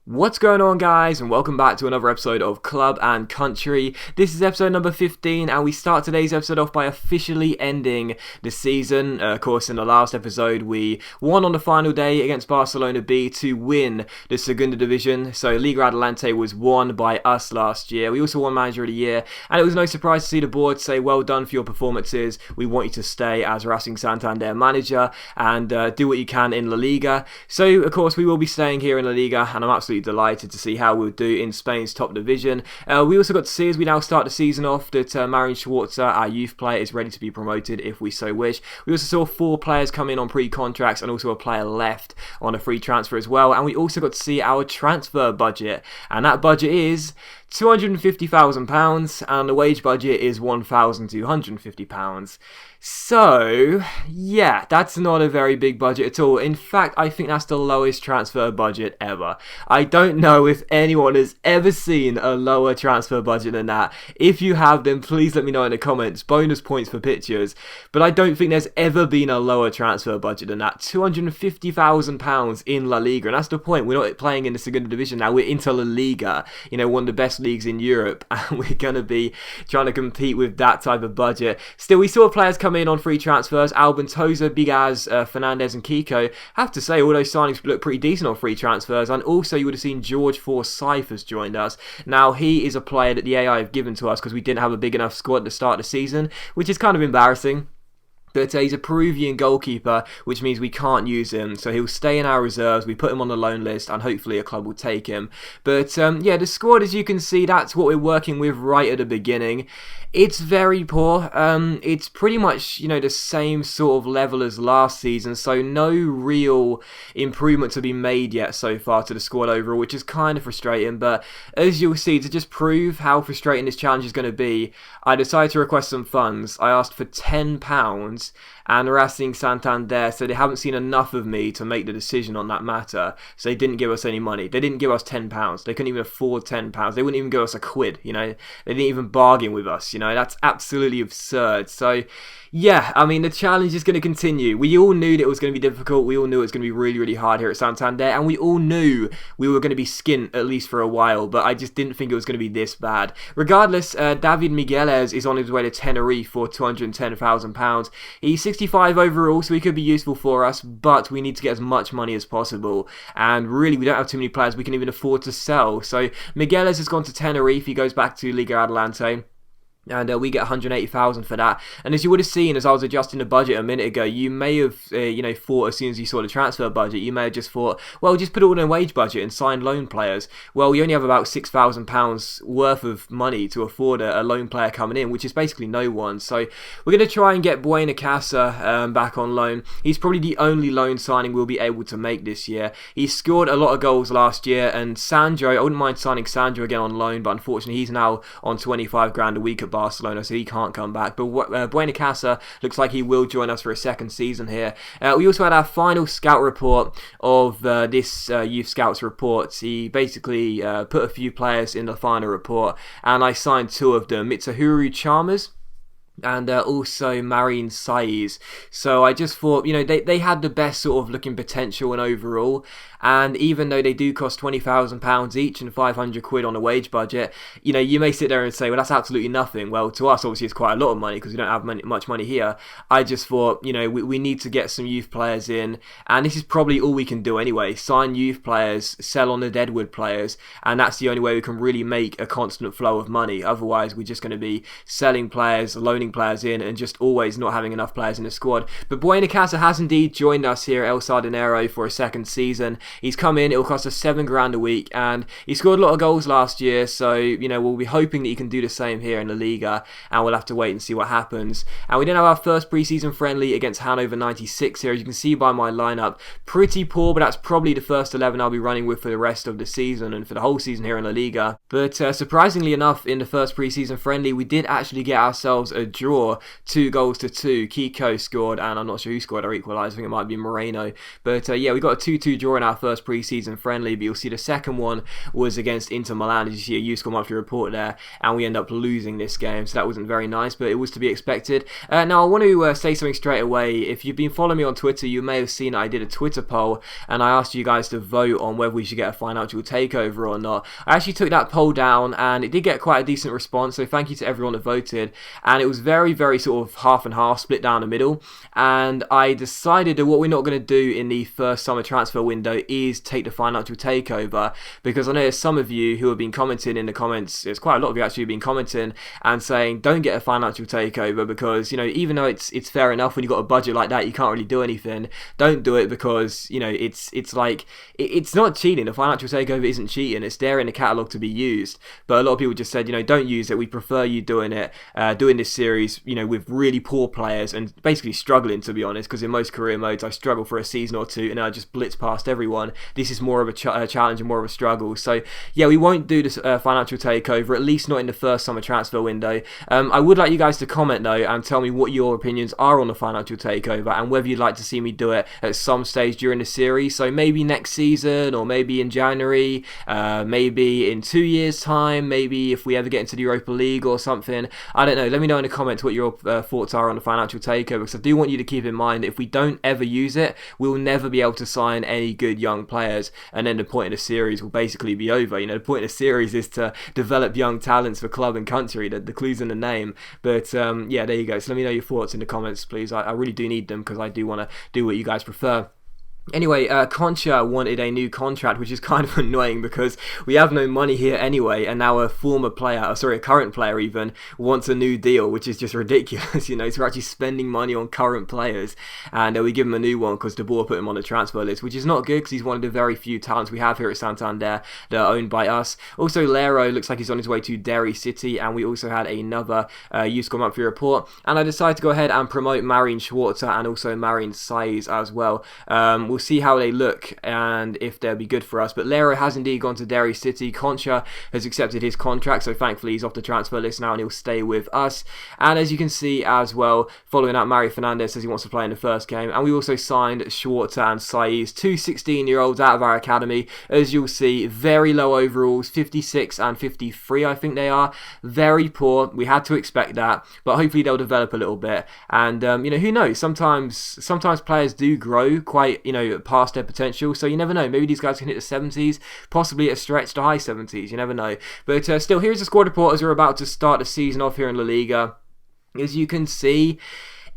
What's going on, guys, and welcome back to another episode of Club and Country. This is episode number 15, and we start today's episode off by officially ending the season. Of course, in the last episode, we won on the final day against Barcelona B to win the Segunda Division. So Liga Adelante was won by us last year. We also won Manager of the Year, and it was no surprise to see the board say, well done for your performances. We want you to stay as Racing Santander manager and do what you can in La Liga. So, of course, we will be staying here in La Liga, and I'm absolutely delighted to see how we'll do in Spain's top division. We also got to see, as we now start the season off, that Marin Schwarzer, our youth player, is ready to be promoted if we so wish. We also saw 4 players come in on pre-contracts and also a player left on a free transfer as well. And we also got to see our transfer budget, and that budget is £250,000 and the wage budget is £1,250. So, yeah, that's not a very big budget at all. In fact, I think that's the lowest transfer budget ever. I don't know if anyone has ever seen a lower transfer budget than that. If you have, then please let me know in the comments. Bonus points for pictures. But I don't think there's ever been a lower transfer budget than that. £250,000 in La Liga. And that's the point. We're not playing in the Segunda Division now. We're into La Liga, one of the best leagues in Europe. And we're going to be trying to compete with that type of budget. Still, we saw players come in on free transfers. Albentosa, Bigaz, Fernandez and Kiko. I have to say, all those signings look pretty decent on free transfers. And also, you would have seen George Forsyth has joined us. Now, he is a player that the AI have given to us because we didn't have a big enough squad at the start of the season, which is kind of embarrassing. But he's a Peruvian goalkeeper, which means we can't use him. So he'll stay in our reserves. We put him on the loan list, and hopefully a club will take him. But yeah, the squad, as you can see, that's what we're working with right at the beginning. It's very poor. It's pretty much, the same sort of level as last season. So no real improvement to be made yet so far to the squad overall, which is kind of frustrating. But as you'll see, to just prove how frustrating this challenge is going to be, I decided to request some funds. I asked for £10, and Racing Santander said they haven't seen enough of me to make the decision on that matter, so they didn't give us any money. They didn't give us £10. They couldn't even afford £10. They wouldn't even give us a quid, They didn't even bargain with us, That's absolutely absurd. So, yeah, I mean, the challenge is going to continue. We all knew that it was going to be difficult. We all knew it was going to be really, really hard here at Santander, and we all knew we were going to be skint at least for a while, but I just didn't think it was going to be this bad. Regardless, David Migueles is on his way to Tenerife for £210,000. He's 65 overall, so he could be useful for us, but we need to get as much money as possible, and really, we don't have too many players we can even afford to sell. So, Migueles has gone to Tenerife. He goes back to Liga Adelante. And we get 180,000 for that. And as you would have seen, as I was adjusting the budget a minute ago, you may have, thought as soon as you saw the transfer budget, you may have just thought, well, just put it all in a wage budget and sign loan players. Well, we only have about £6,000 worth of money to afford a loan player coming in, which is basically no one. So we're going to try and get Buena Casa back on loan. He's probably the only loan signing we'll be able to make this year. He scored a lot of goals last year, and Sandro, I wouldn't mind signing Sandro again on loan, but unfortunately he's now on 25 grand a week at Barcelona, so he can't come back. But Buena Casa looks like he will join us for a second season here. We also had our final scout report of this Youth Scouts report. He basically put a few players in the final report, and I signed 2 of them. Mitsahuru Chalmers and also Marin Saiz. So I just thought, they had the best sort of looking potential and overall. And even though they do cost £20,000 each and 500 quid on a wage budget, you may sit there and say, well, that's absolutely nothing. Well, to us, obviously, it's quite a lot of money because we don't have much money here. I just thought, we need to get some youth players in. And this is probably all we can do anyway. Sign youth players, sell on the Deadwood players. And that's the only way we can really make a constant flow of money. Otherwise, we're just going to be selling players, loaning players in, and just always not having enough players in the squad. But Buena Casa has indeed joined us here at El Sardinero for a second season. He's come in, it'll cost us £7 grand a week, and he scored a lot of goals last year, so, we'll be hoping that he can do the same here in the Liga, and we'll have to wait and see what happens. And we then have our first pre-season friendly against Hannover 96 here, as you can see by my lineup. Pretty poor, but that's probably the first 11 I'll be running with for the rest of the season, and for the whole season here in La Liga. But surprisingly enough, in the first pre-season friendly, we did actually get ourselves a draw, 2-2. Kiko scored, and I'm not sure who scored our equaliser. I think it might be Moreno. But yeah, we got a 2-2 draw in our first pre-season friendly, but you'll see the second one was against Inter Milan, as you see a U-Score monthly report there, and we end up losing this game, so that wasn't very nice, but it was to be expected. Now, I want to say something straight away. If you've been following me on Twitter, you may have seen I did a Twitter poll, and I asked you guys to vote on whether we should get a financial takeover or not. I actually took that poll down, and it did get quite a decent response, so thank you to everyone that voted, and it was very, very sort of half and half, split down the middle, and I decided that what we're not going to do in the first summer transfer window is take the financial takeover, because I know there's some of you who have been commenting in the comments, there's quite a lot of you actually who've been commenting and saying don't get a financial takeover because, you know, even though it's fair enough when you've got a budget like that, you can't really do anything. Don't do it because, you know, it's like, it's not cheating. A financial takeover isn't cheating. It's there in the catalogue to be used. But a lot of people just said, you know, don't use it. We prefer you doing it, doing this series, you know, with really poor players and basically struggling, to be honest, because in most career modes I struggle for a season or two and I just blitz past everyone. This is more of a challenge and more of a struggle. So yeah, we won't do this financial takeover, at least not in the first summer transfer window. I would like you guys to comment though and tell me what your opinions are on the financial takeover and whether you'd like to see me do it at some stage during the series. So maybe next season, or maybe in January, maybe in 2 years time, maybe if we ever get into the Europa League or something. I don't know. Let me know in the comments what your thoughts are on the financial takeover, because I do want you to keep in mind that if we don't ever use it, we'll never be able to sign any good young players, and then the point of the series will basically be over. You know, the point of the series is to develop young talents for club and country. The clue's in the name. But yeah, there you go. So let me know your thoughts in the comments, please. I really do need them because I do want to do what you guys prefer. Anyway, Concha wanted a new contract, which is kind of annoying because we have no money here anyway, and now a former player, a current player even, wants a new deal, which is just ridiculous, you know, so we're actually spending money on current players, and we give him a new one because De Boer put him on the transfer list, which is not good because he's one of the very few talents we have here at Santander that are owned by us. Also, Lero looks like he's on his way to Derry City, and we also had another U-Score monthly report, and I decided to go ahead and promote Marin Schwarzer and also Marin Saiz as well. We'll see how they look and if they'll be good for us. But Lero has indeed gone to Derry City. Concha has accepted his contract, so thankfully he's off the transfer list now and he'll stay with us. And as you can see as well, following out, Mario Fernandez says he wants to play in the first game. And we also signed Schwarzer and Saiz, two 16-year-olds out of our academy. As you'll see, very low overalls, 56 and 53 I think they are. Very poor. We had to expect that, but hopefully they'll develop a little bit. And you know, who knows? Sometimes players do grow quite, you know, past their potential, so you never know. Maybe these guys can hit the 70s, possibly a stretch to high 70s, you never know. But still, here's the squad report as we're about to start the season off here in La Liga. As you can see,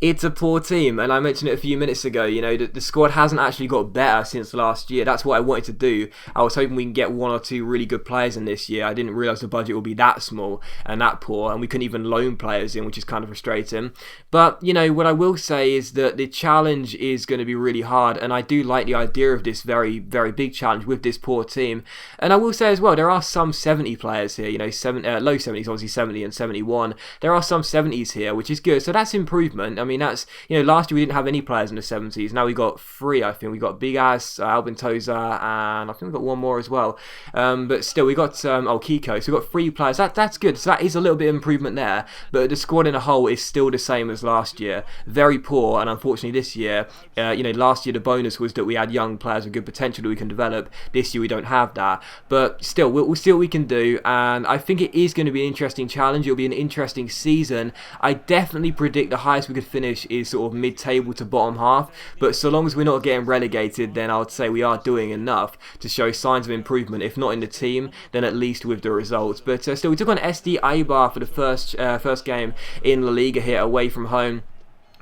it's a poor team, and I mentioned it a few minutes ago, you know, the squad hasn't actually got better since last year. That's what I wanted to do. I was hoping we can get one or two really good players in this year. I didn't realise the budget would be that small and that poor, and we couldn't even loan players in, which is kind of frustrating. But, you know, what I will say is that the challenge is going to be really hard, and I do like the idea of this very, very big challenge with this poor team. And I will say as well, there are some 70 players here, you know, low 70s, obviously 70 and 71. There are some 70s here, which is good, so that's improvement. I mean, that's, you know, last year we didn't have any players in the 70s. Now we got three, I think. We got Big Ass, Albin Toza, and I think we got one more as well. But still, we got Kiko. So we got three players. That's good. So that is a little bit of improvement there. But the squad in a whole is still the same as last year. Very poor, and unfortunately this year, you know, last year the bonus was that we had young players with good potential that we can develop. This year we don't have that. But still, we'll see what we can do. And I think it is going to be an interesting challenge. It'll be an interesting season. I definitely predict the highest we could finish is sort of mid-table to bottom half, but so long as we're not getting relegated, then I would say we are doing enough to show signs of improvement, if not in the team, then at least with the results. But still, we took on SD Eibar for the first game in La Liga here away from home.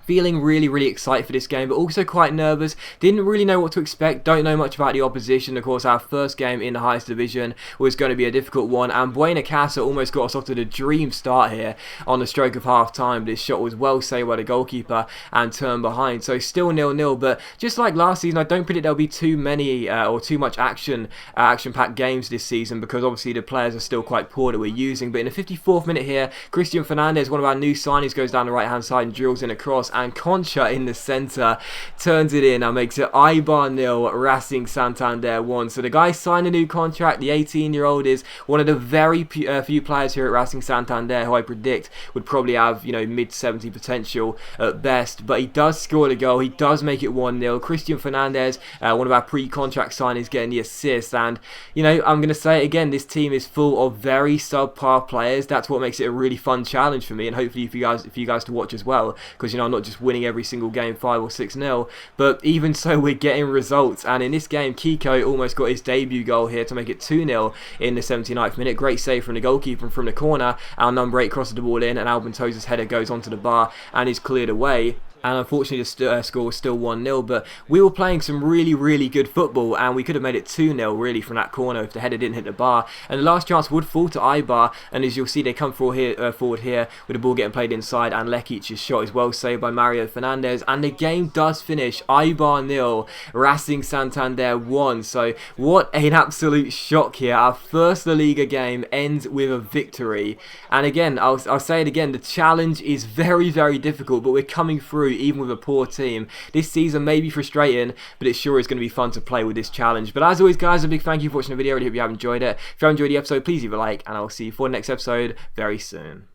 Feeling really, really excited for this game, but also quite nervous. Didn't really know what to expect. Don't know much about the opposition. Of course, our first game in the highest division was going to be a difficult one, and Buena Casa almost got us off to the dream start here on the stroke of half time. This shot was well saved by the goalkeeper and turned behind. So still 0-0, but just like last season, I don't predict there'll be too many or too much action-packed games this season, because obviously the players are still quite poor that we're using. But in the 54th minute here, Christian Fernandez, one of our new signings, goes down the right-hand side and drills in a cross. and Concha in the centre turns it in and makes it Eibar 0, Racing Santander 1. So the guy signed a new contract. The 18-year-old is one of the very few players here at Racing Santander who I predict would probably have, mid-70 potential at best. But he does score the goal. He does make it 1-0. Christian Fernandez, one of our pre-contract signings, getting the assist. And, I'm going to say it again, this team is full of very subpar players. That's what makes it a really fun challenge for me, and hopefully for you guys to watch as well, because I'm not just winning every single game 5 or 6-0, but even so we're getting results. And in this game, Kiko almost got his debut goal here to make it 2-0 in the 79th minute. Great save from the goalkeeper from the corner. Our number 8 crosses the ball in, and Albin Tosa's header goes onto the bar and is cleared away. And unfortunately the score was still 1-0, but we were playing some really, really good football, and we could have made it 2-0 really from that corner if the header didn't hit the bar. And the last chance would fall to Eibar, and as you'll see, they come forward here with the ball getting played inside, and Lekic's shot is well saved by Mario Fernandez, and the game does finish Eibar 0, Racing Santander 1. So what an absolute shock here. Our first La Liga game ends with a victory, and again, I'll say it again, the challenge is very, very difficult, but we're coming through even with a poor team. This season may be frustrating, but it sure is going to be fun to play with this challenge. But as always, guys, a big thank you for watching the video. I really hope you have enjoyed it. If you have enjoyed the episode, please leave a like, and I will see you for the next episode very soon.